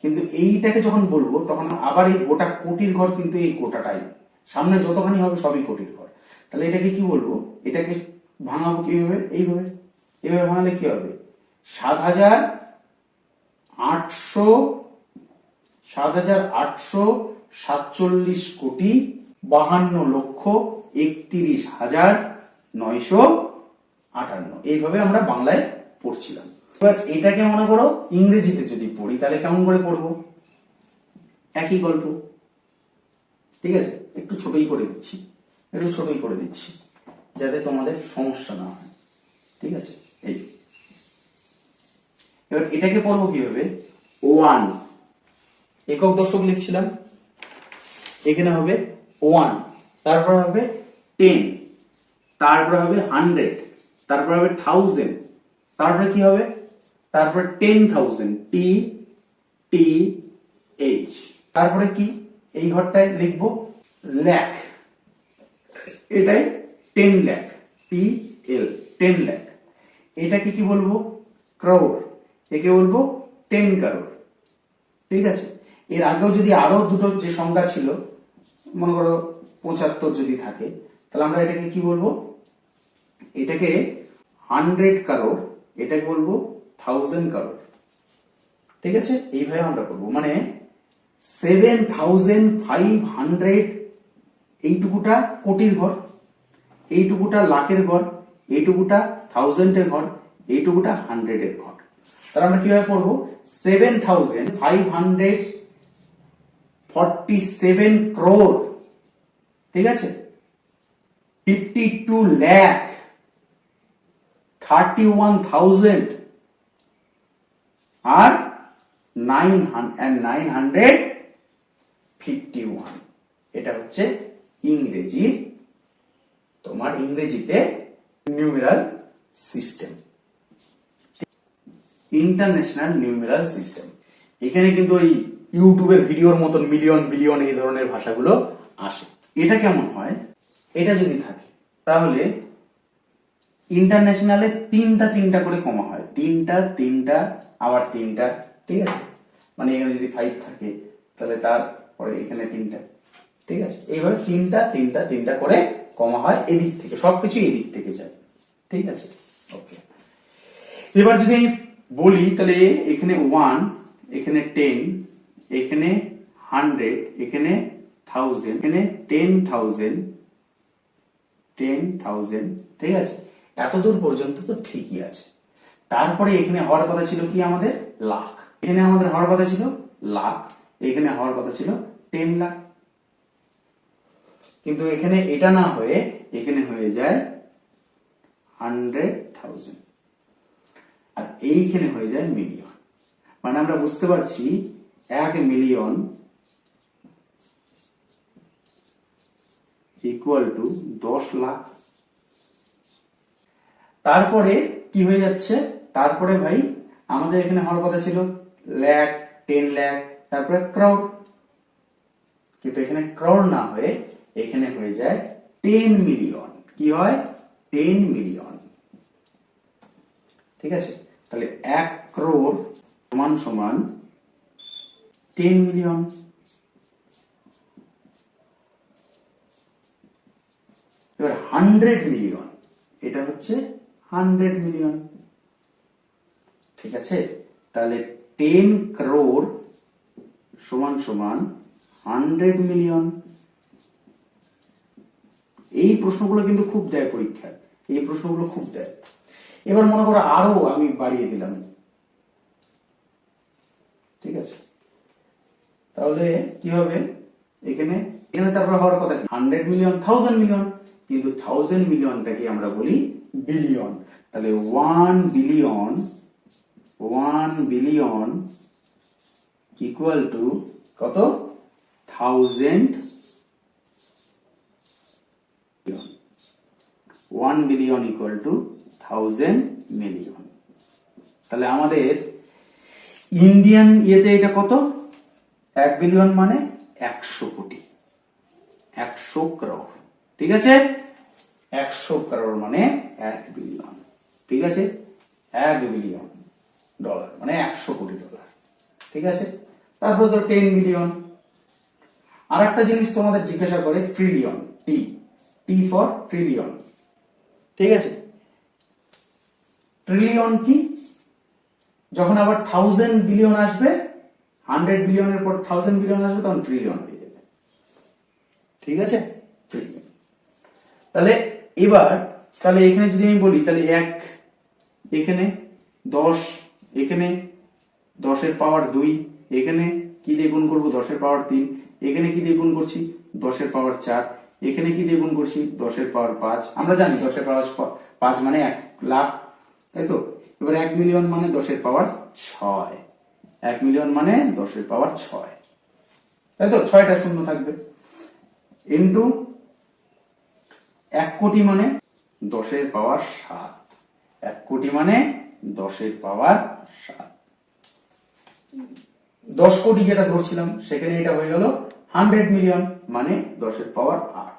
কিন্তু এইটাকে যখন বলবো তখন আবার এই গোটা কোটির ঘর, কিন্তু এই গোটাটাই সামনে যতখানি হবে সবই কোটির ঘর। তাহলে এটাকে কি বলবো? এটাকে ভাঙাবো কিভাবে? এইভাবে, এইভাবে ভাঙালে কি হবে? 7,847 কোটি 52,31,958, এইভাবে আমরা বাংলায় পড়ছিলাম। এবার এটাকে মনে করো ইংরেজিতে যদি পড়ি তাহলে কেমন করে পড়বো? একই গল্প, ঠিক আছে, একটু ছোটই করে দিচ্ছি, যাতে তোমাদের সমস্যা না হয়, ঠিক আছে। এই এবার এটাকে পড়বো কিভাবে? 1, একক দশক লিখছিলাম, এখানে হবে 1, তারপর হবে 10, তারপর হবে 100, তারপর হবে 1000, তারপরে কি হবে? তারপরে 10,000 টি টি এইচ, তারপরে কি এই ঘরটায় লিখবো লাখ, এটাই 10 লাখ টি এল 10 লাখ। এটাকে কি বলবো ক্রোর, একে বলবো 10 কারোর। ঠিক আছে, এর আগেও যদি আরো দুটো যে সংখ্যা ছিল মনে করো 75 যদি থাকে, তাহলে আমরা এটাকে কি বলবো, এটাকে 100 কারোর, এটাকে বলবো 1000 কারোর। ঠিক আছে, এইভাবে আমরা করবো, মানে 7500 এইটুকুটা কোটির ঘর, এইটুকুটা লাখের ঘর, এইটুকুটা থাউজেন্ডের ঘর, এইটুকুটা 100-এর ঘর। তাহলে আমরা কিভাবে পড়বো 7547 ক্রোর। ঠিক আছে, 52 লাখ 31,000 আর 951। এটা হচ্ছে ইংরেজির, তোমার ইংরেজিতে numeral system, international numeral system. এখানে কিন্তু ওই ইউটিউবের ভিডিওর মতন মিলিয়ন বিলিয়ন এই ধরনের ভাষাগুলো আসে। এটা কেমন হয়, এটা যদি থাকে তাহলে ইন্টারন্যাশনালে তিনটা করে কমা হয়, তিনটা আবার তিনটা। ঠিক আছে, মানে এখানে যদি 5 থাকে তাহলে তারপরে এখানে 3টা। ঠিক আছে, এইভাবে তিনটা করে কমা হয়, এদিক থেকে সবকিছু এদিক থেকে যায়। ঠিক আছে, ওকে। এবার যদি আমি বলি তাহলে এখানে 1, এখানে 10, এখানে 100, এখানে 1000, এখানে 10,000। ঠিক আছে, এতদূর পর্যন্ত তো ঠিকই আছে। তারপরে এখানে হওয়ার কথা ছিল কি আমাদের লাখ, এখানে আমাদের হওয়ার কথা ছিল লাখ, এখানে হওয়ার কথা ছিল 10 লাখ। কিন্তু এখানে এটা না হয়ে এখানে হয়ে যায় 100,000, আর এইখানে হয়ে যায় মিলিয়ন। মানে আমরা বুঝতে পারছি 1 মিলিয়ন ইকুয়াল টু 10 লাখ। তারপরে কি হয়ে যাচ্ছে, তারপরে ভাই আমাদের এখানে হওয়ার কথা ছিল লাখ, 10 লাখ, তারপরে ক্রোর। কিন্তু এখানে ক্রোর না হয়ে এখানে হয়ে যায় 10 মিলিয়ন। কি হয় 10 মিলিয়ন। ঠিক আছে, তাহলে 1 ক্রোর সমান সমান 10 মিলিয়ন। এবার 100 মিলিয়ন, এটা হচ্ছে 100 মিলিয়ন। ঠিক আছে, তাহলে 10 ক্রোর সমান সমান 100 মিলিয়ন। এই প্রশ্নগুলো কিন্তু খুব দেয় পরীক্ষায়, এই প্রশ্নগুলো খুব দেয়। এবার মনে করো আরো আমি বাড়িয়ে দিলাম। ঠিক আছে, তাহলে কি হবে, এখানে তারপর হওয়ার কথা 100 মিলিয়ন 1000 মিলিয়ন, কিন্তু 1000 মিলিয়নটাকে আমরা বলি বিলিয়ন। তাহলে 1 বিলিয়ন ইকুয়াল টু কত 1000 million. 1 billion equal to 1000 million. তাহলে আমাদের ইন্ডিয়ান ইয়েতে এটা কত, 1 বিলিয়ন মানে 100 কোটি, 100 করোড়। ঠিক আছে, 100 করোড় মানে 1 বিলিয়ন। ঠিক আছে, 1 বিলিয়ন ডলার মানে 100 কোটি ডলার। ঠিক আছে, তারপর তো 10 মিলিয়ন। আর একটা জিনিস তোমাদের জিজ্ঞাসা করে ট্রিলিয়ন, টি ফর ট্রিলিয়ন। ঠিক আছে, ট্রিলিয়ন কি, যখন আবার 1000 বিলিয়ন আসবে, 100 বিলিয়নের পর 1000 বিলিয়ন আসবে, তখন ট্রিলিয়ন হয়ে যাবে। ঠিক আছে, ট্রিলিয়ন। তাহলে এবার তাহলে এখানে যদি আমি বলি তাহলে 1, এখানে 10, এখানে 10 এর পাওয়ার 2, এখানে কি দিয়ে গুণ করবো 10 এর পাওয়ার 3, এখানে কি দিয়ে গুণ করছি 10 এর পাওয়ার 4, এখানে কি দিয়ে গুণ করছি 10 এর পাওয়ার 5। আমরা জানি 10 এর পাওয়ার 5 মানে 1 লাখ, তাই তো। এবার 1 মিলিয়ন মানে 10 এর পাওয়ার 6, 1 মিলিয়ন মানে 10 এর পাওয়ার 6, তাই তো, 6টা শূন্য থাকবে। ইন্টু 1 কোটি মানে 10 এর পাওয়ার 7, 1 কোটি মানে 10 এর পাওয়ার 7। 10 কোটি যেটা ধরছিলাম সেখানে এটা হয়ে গেল 100 মিলিয়ন, মানে 10 এর পাওয়ার 8।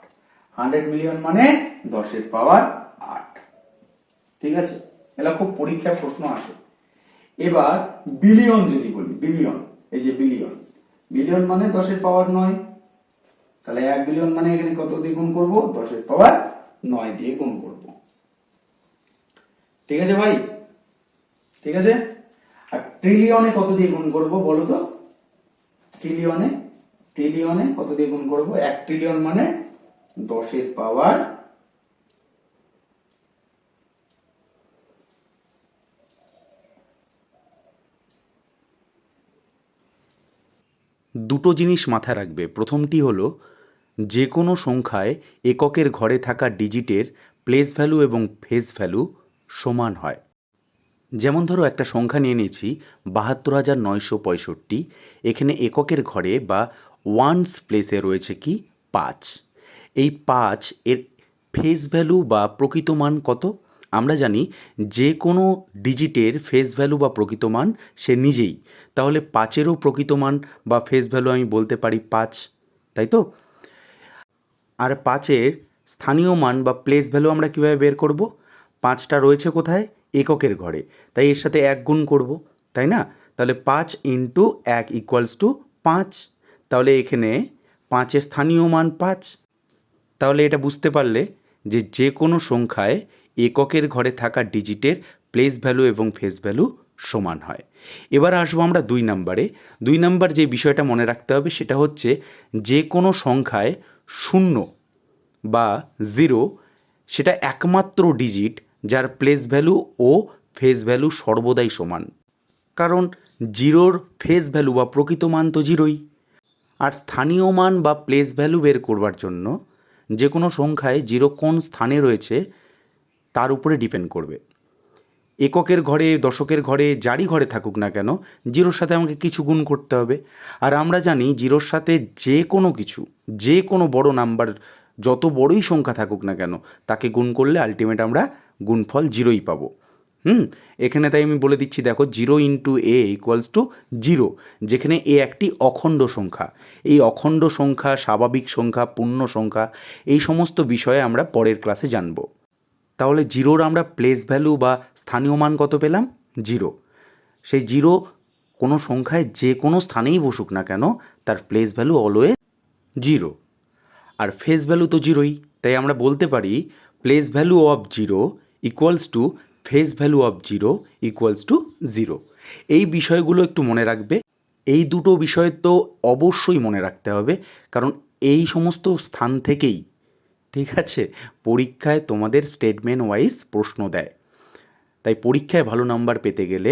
100 মিলিয়ন মানে 10 এর পাওয়ার 8। ঠিক আছে, এটা খুব পরীক্ষায় প্রশ্ন আসে। এবার বিলিয়ন যদি বলি, বিলিয়ন, এই যে বিলিয়ন, বিলিয়ন মানে 10 এর পাওয়ার 9। তাহলে 1 বিলিয়ন মানে এখানে কত দিয়ে গুণ করব? 10 এর পাওয়ার 9 দিয়ে গুণ করব। ঠিক আছে ভাই? ঠিক আছে। আর ট্রিলিয়নে কত দিয়ে গুণ করব বলো তো? ট্রিলিয়নে, ট্রিলিয়নে কত দিয়ে গুণ করব? 1 ট্রিলিয়ন মানে 10 এর পাওয়ার
2টো জিনিস মাথায় রাখবে। প্রথমটি হলো যে কোনো সংখ্যায় এককের ঘরে থাকা ডিজিটের প্লেস ভ্যালু এবং ফেস ভ্যালু সমান হয়। যেমন ধরো একটা সংখ্যা নিয়ে নিয়েছি 72,965। এখানে এককের ঘরে বা ওয়ান্স প্লেসে রয়েছে কি 5। এই 5 এর ফেস ভ্যালু বা প্রকৃত মান কত? আমরা জানি যে কোনো ডিজিটের ফেস ভ্যালু বা প্রকৃত মান সে নিজেই। তাহলে 5-এরও প্রকৃত মান বা ফেস ভ্যালু আমি বলতে পারি 5, তাই তো? আর 5-এর স্থানীয় মান বা প্লেস ভ্যালু আমরা কীভাবে বের করব? 5টা রয়েছে কোথায়? এককের ঘরে, তাই এর সাথে 1 গুণ করব, তাই না? তাহলে 5 ইন্টু 1 ইকুয়ালস টু 5। তাহলে এখানে 5-এর স্থানীয় মান 5। তাহলে এটা বুঝতে পারলে যে যে কোনো সংখ্যায় এককের ঘরে থাকা ডিজিটের প্লেস ভ্যালু এবং ফেস ভ্যালু সমান হয়। এবার আসবো আমরা 2 নম্বরে। 2 নম্বর যে বিষয়টা মনে রাখতে হবে সেটা হচ্ছে যে কোনো সংখ্যায় 0 বা 0 সেটা একমাত্র ডিজিট যার প্লেস ভ্যালু ও ফেস ভ্যালু সর্বদাই সমান। কারণ 0-র ফেস ভ্যালু বা প্রকৃত মান তো 0ই। আর স্থানীয় মান বা প্লেস ভ্যালু বের করবার জন্য যে কোনো সংখ্যায় 0 কোন স্থানে রয়েছে তার উপরে ডিপেন্ড করবে। এককের ঘরে, দশকের ঘরে, যারই ঘরে থাকুক না কেন 0-র সাথে আমাকে কিছু গুণ করতে হবে। আর আমরা জানি 0-র সাথে যে কোনো কিছু, যে কোনো বড় নাম্বার, যত বড়ই সংখ্যা থাকুক না কেন তাকে গুণ করলে আলটিমেট আমরা গুণফল 0ই পাবো। এখানে তাই আমি বলে দিচ্ছি, দেখো 0 ইন্টু এ ইকুয়ালস টু 0, যেখানে এ একটি অখণ্ড সংখ্যা। এই অখণ্ড সংখ্যা, স্বাভাবিক সংখ্যা, পূর্ণ সংখ্যা, এই সমস্ত বিষয়ে আমরা পরের ক্লাসে জানব। তাহলে 0-র আমরা প্লেস ভ্যালু বা স্থানীয় মান কত পেলাম? 0। সেই 0 কোনো সংখ্যায় যে কোনো স্থানেই বসুক না কেন তার প্লেস ভ্যালু অলওয়েজ 0। আর ফেস ভ্যালু তো 0ই, তাই আমরা বলতে পারি place value of 0 equals to face value of 0 equals to 0। এই বিষয়গুলো একটু মনে রাখবে। এই দুটো বিষয় তো অবশ্যই মনে রাখতে হবে, কারণ এই সমস্ত স্থান থেকেই, ঠিক আছে, পরীক্ষায় তোমাদের স্টেটমেন্ট ওয়াইজ প্রশ্ন দেয়। তাই পরীক্ষায় ভালো নাম্বার পেতে গেলে,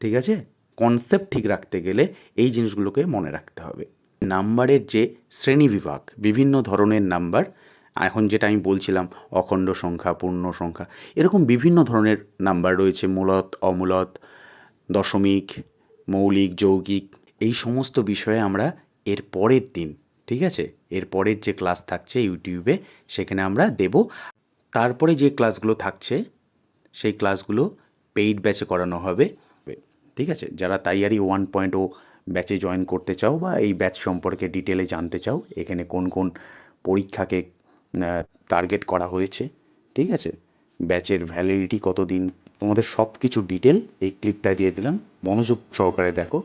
ঠিক আছে, কনসেপ্ট ঠিক রাখতে গেলে এই জিনিসগুলোকে মনে রাখতে হবে। নাম্বারের যে শ্রেণীবিভাগ, বিভিন্ন ধরনের নাম্বার, এখন যেটা আমি বলছিলাম অখণ্ড সংখ্যা, পূর্ণ সংখ্যা, এরকম বিভিন্ন ধরনের নাম্বার রয়েছে, মূলত, অমূলত, দশমিক, মৌলিক, যৌগিক। এই সমস্ত বিষয়ে আমরা এর পরের দিন, ঠিক আছে, এর পরের যে ক্লাস থাকছে ইউটিউবে সেখানে আমরা দেব। তারপরে যে ক্লাসগুলো থাকছে সেই ক্লাসগুলো পেইড ব্যাচে করানো হবে, ঠিক আছে? যারা তাইয়ারি 1.0 ব্যাচে জয়েন করতে চাও বা এই ব্যাচ সম্পর্কে ডিটেলে জানতে চাও, এখানে কোন কোন পরীক্ষাকে টার্গেট করা হয়েছে, ঠিক আছে, ব্যাচের ভ্যালিডিটি কতদিন, তোমাদের সব কিছু ডিটেল এই ক্লিপটা দিয়ে দিলাম, মনোযোগ সহকারে দেখো।